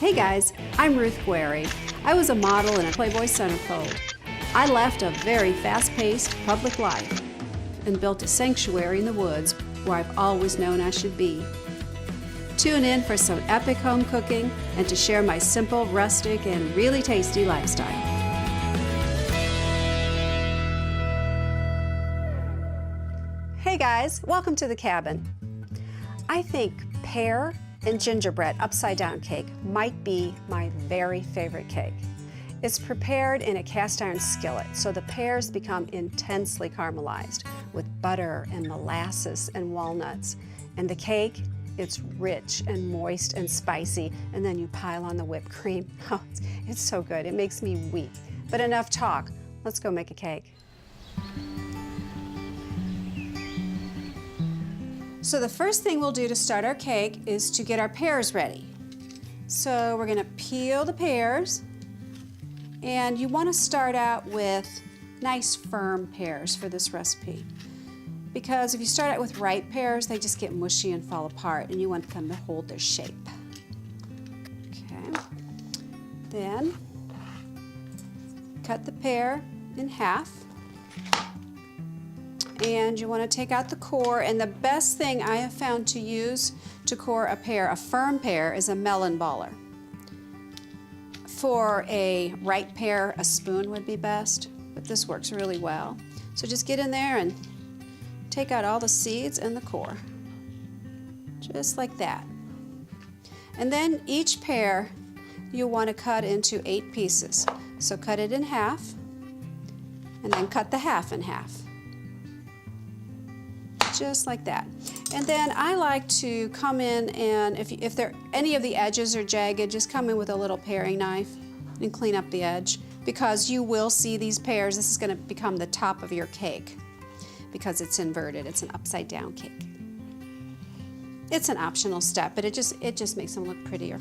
Hey guys, I'm Ruth. I was a model in a Playboy centerfold. I left a very fast-paced public life and built a sanctuary in the woods where I've always known I should be. Tune in for some epic home cooking and to share my simple, rustic, and really tasty lifestyle. Hey guys, welcome to the cabin. I think pear and gingerbread upside down cake might be my very favorite cake. It's prepared in a cast iron skillet, so the pears become intensely caramelized with butter and molasses and walnuts. And the cake, it's rich and moist and spicy, and then you pile on the whipped cream. Oh, it's so good, it makes me weak. But enough talk, let's go make a cake. So the first thing we'll do to start our cake is to get our pears ready. So we're gonna peel the pears, and you wanna start out with nice firm pears for this recipe. Because if you start out with ripe pears, they just get mushy and fall apart, and you want them to hold their shape. Okay. Then cut the pear in half. And you want to take out the core, and the best thing I have found to use to core a pear, a firm pear, is a melon baller. For a ripe pear, a spoon would be best, but this works really well. So just get in there and take out all the seeds and the core, just like that. And then each pear you want to cut into 8 pieces. So cut it in half, and then cut the half in half. Just like that. And then I like to come in, and if any of the edges are jagged, just come in with a little paring knife and clean up the edge, because you will see these pears. This is going to become the top of your cake because it's inverted. It's an upside down cake. It's an optional step, but it just makes them look prettier.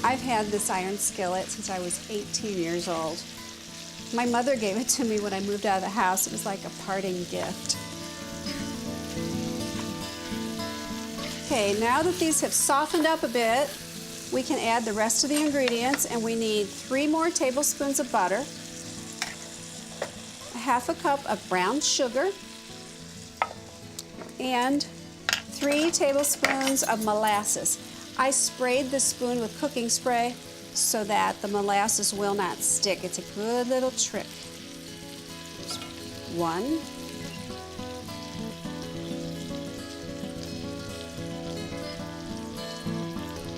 I've had this iron skillet since I was 18 years old. My mother gave it to me when I moved out of the house. It was like a parting gift. Okay, now that these have softened up a bit, we can add the rest of the ingredients, and we need 3 more tablespoons of butter, a half a cup of brown sugar, and 3 tablespoons of molasses. I sprayed the spoon with cooking spray so that the molasses will not stick. It's a good little trick. 1,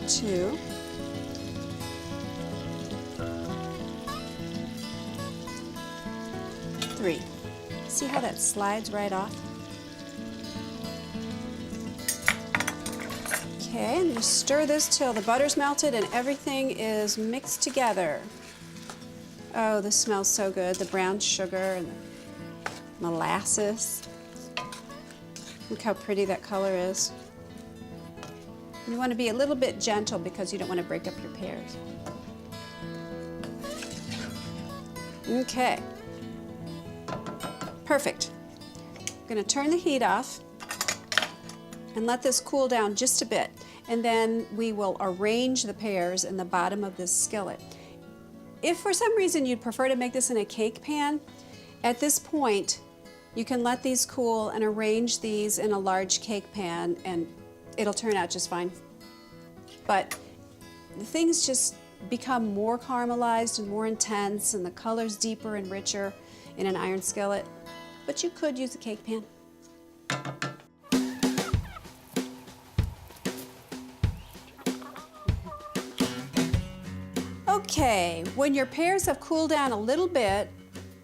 2, 3. See how that slides right off? Okay, and just stir this till the butter's melted and everything is mixed together. Oh, this smells so good. The brown sugar and the molasses. Look how pretty that color is. You want to be a little bit gentle because you don't want to break up your pears. Okay. Perfect. I'm going to turn the heat off and let this cool down just a bit, and then we will arrange the pears in the bottom of this skillet. If for some reason you'd prefer to make this in a cake pan, at this point you can let these cool and arrange these in a large cake pan, and it'll turn out just fine. But the things just become more caramelized and more intense, and the color's deeper and richer in an iron skillet, but you could use a cake pan. Okay, when your pears have cooled down a little bit,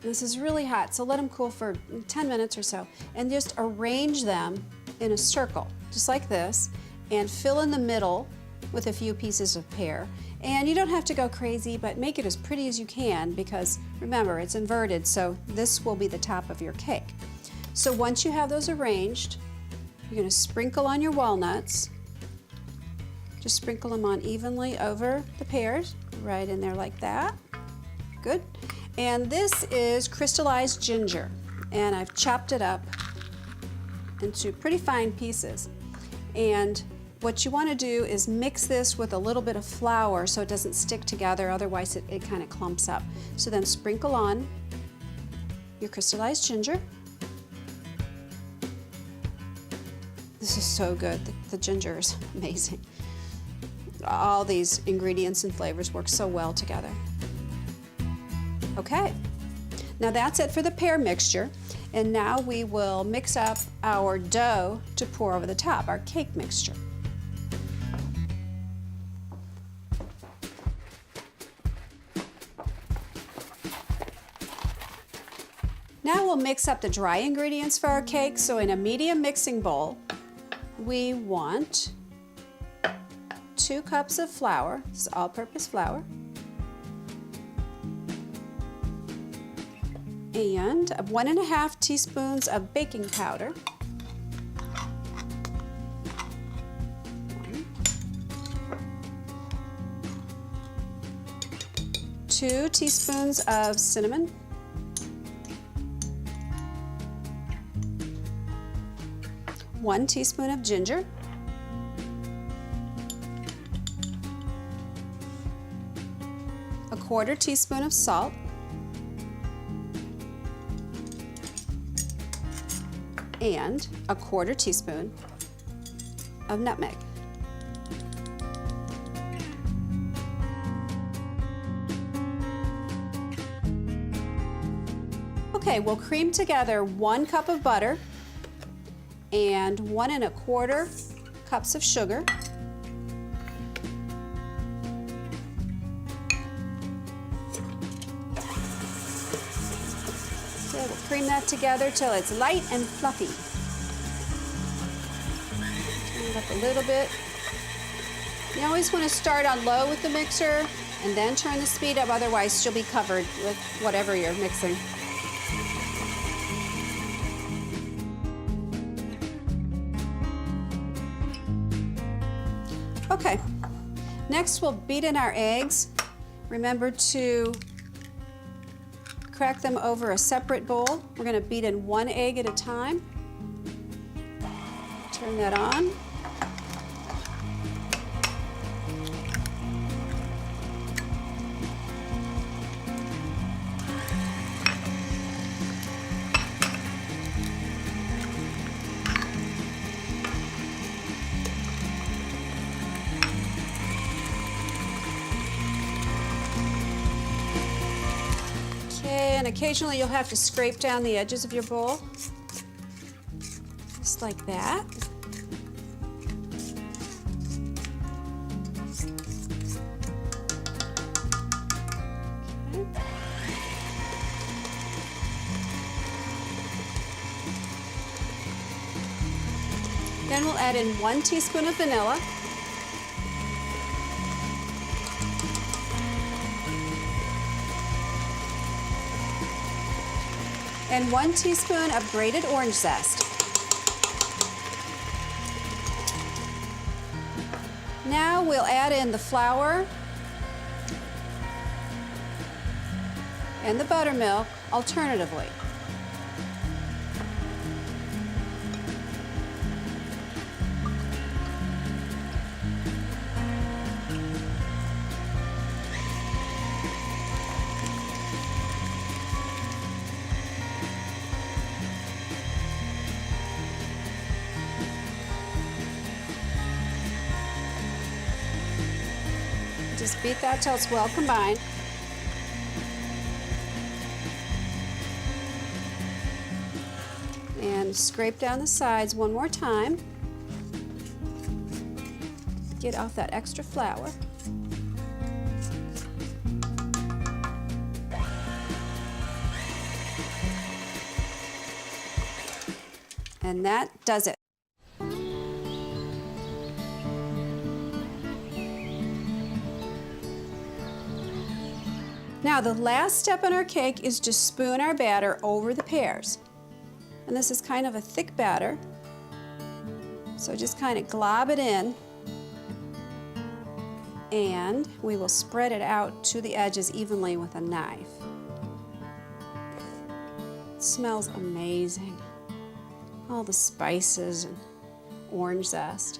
this is really hot, so let them cool for 10 minutes or so, and just arrange them in a circle, just like this, and fill in the middle with a few pieces of pear. And you don't have to go crazy, but make it as pretty as you can because remember, it's inverted, so this will be the top of your cake. So once you have those arranged, you're going to sprinkle on your walnuts. Just sprinkle them on evenly over the pears, right in there like that. Good. And this is crystallized ginger, and I've chopped it up into pretty fine pieces. And what you want to do is mix this with a little bit of flour so it doesn't stick together, otherwise it kind of clumps up. So then sprinkle on your crystallized ginger. This is so good. The ginger is amazing. All these ingredients and flavors work so well together. Okay, now that's it for the pear mixture. And now we will mix up our dough to pour over the top, our cake mixture. Now we'll mix up the dry ingredients for our cake. So in a medium mixing bowl, we want 2 cups of flour. This is all-purpose flour. And 1.5 teaspoons of baking powder. 2 teaspoons of cinnamon. 1 teaspoon of ginger. 1/4 teaspoon of salt. And 1/4 teaspoon of nutmeg. Okay, we'll cream together 1 cup of butter and 1 1/4 cups of sugar. So we'll cream that together till it's light and fluffy. Turn it up a little bit. You always want to start on low with the mixer and then turn the speed up, otherwise you'll be covered with whatever you're mixing. Okay, next we'll beat in our eggs. Remember to crack them over a separate bowl. We're going to beat in 1 egg at a time. Turn that on. And occasionally you'll have to scrape down the edges of your bowl, just like that. Okay. Then we'll add in 1 teaspoon of vanilla. And 1 teaspoon of grated orange zest. Now we'll add in the flour and the buttermilk alternatively. Just beat that till it's well combined. And scrape down the sides one more time. Get off that extra flour. And that does it. Now the last step in our cake is to spoon our batter over the pears. And this is kind of a thick batter, so just kind of glob it in, and we will spread it out to the edges evenly with a knife. It smells amazing. All the spices and orange zest.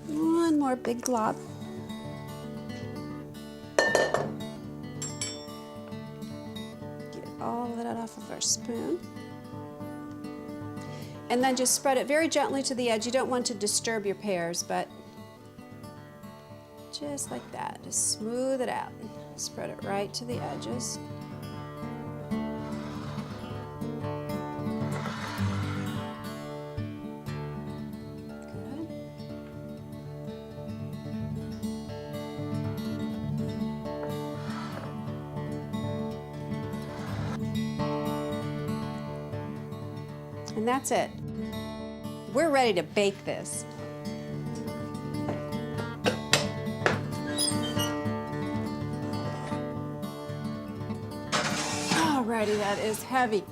One more big glob. Get all of that off of our spoon. And then just spread it very gently to the edge. You don't want to disturb your pears, but just like that. Just smooth it out. Spread it right to the edges. Good. And that's it. We're ready to bake this. Alrighty, that is heavy.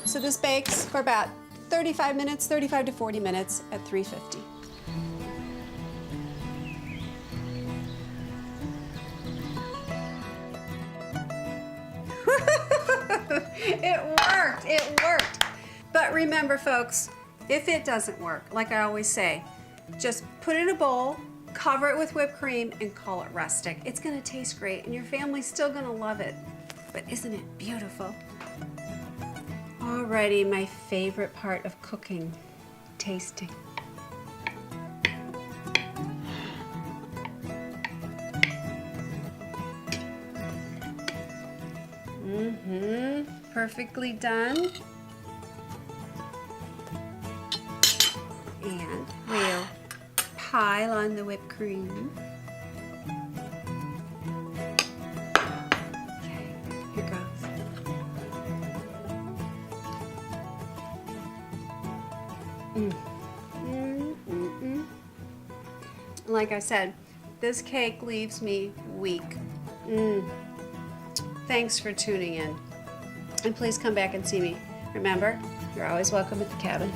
So this bakes for about 35 minutes, 35 to 40 minutes at 350. It worked. But remember folks, if it doesn't work, like I always say, just put it in a bowl, cover it with whipped cream, and call it rustic. It's gonna taste great, and your family's still gonna love it. But isn't it beautiful? Alrighty, my favorite part of cooking, tasting. Perfectly done. And we'll pile on the whipped cream. Okay, here goes. Like I said, this cake leaves me weak. Thanks for tuning in. And please come back and see me. Remember, you're always welcome at the cabin.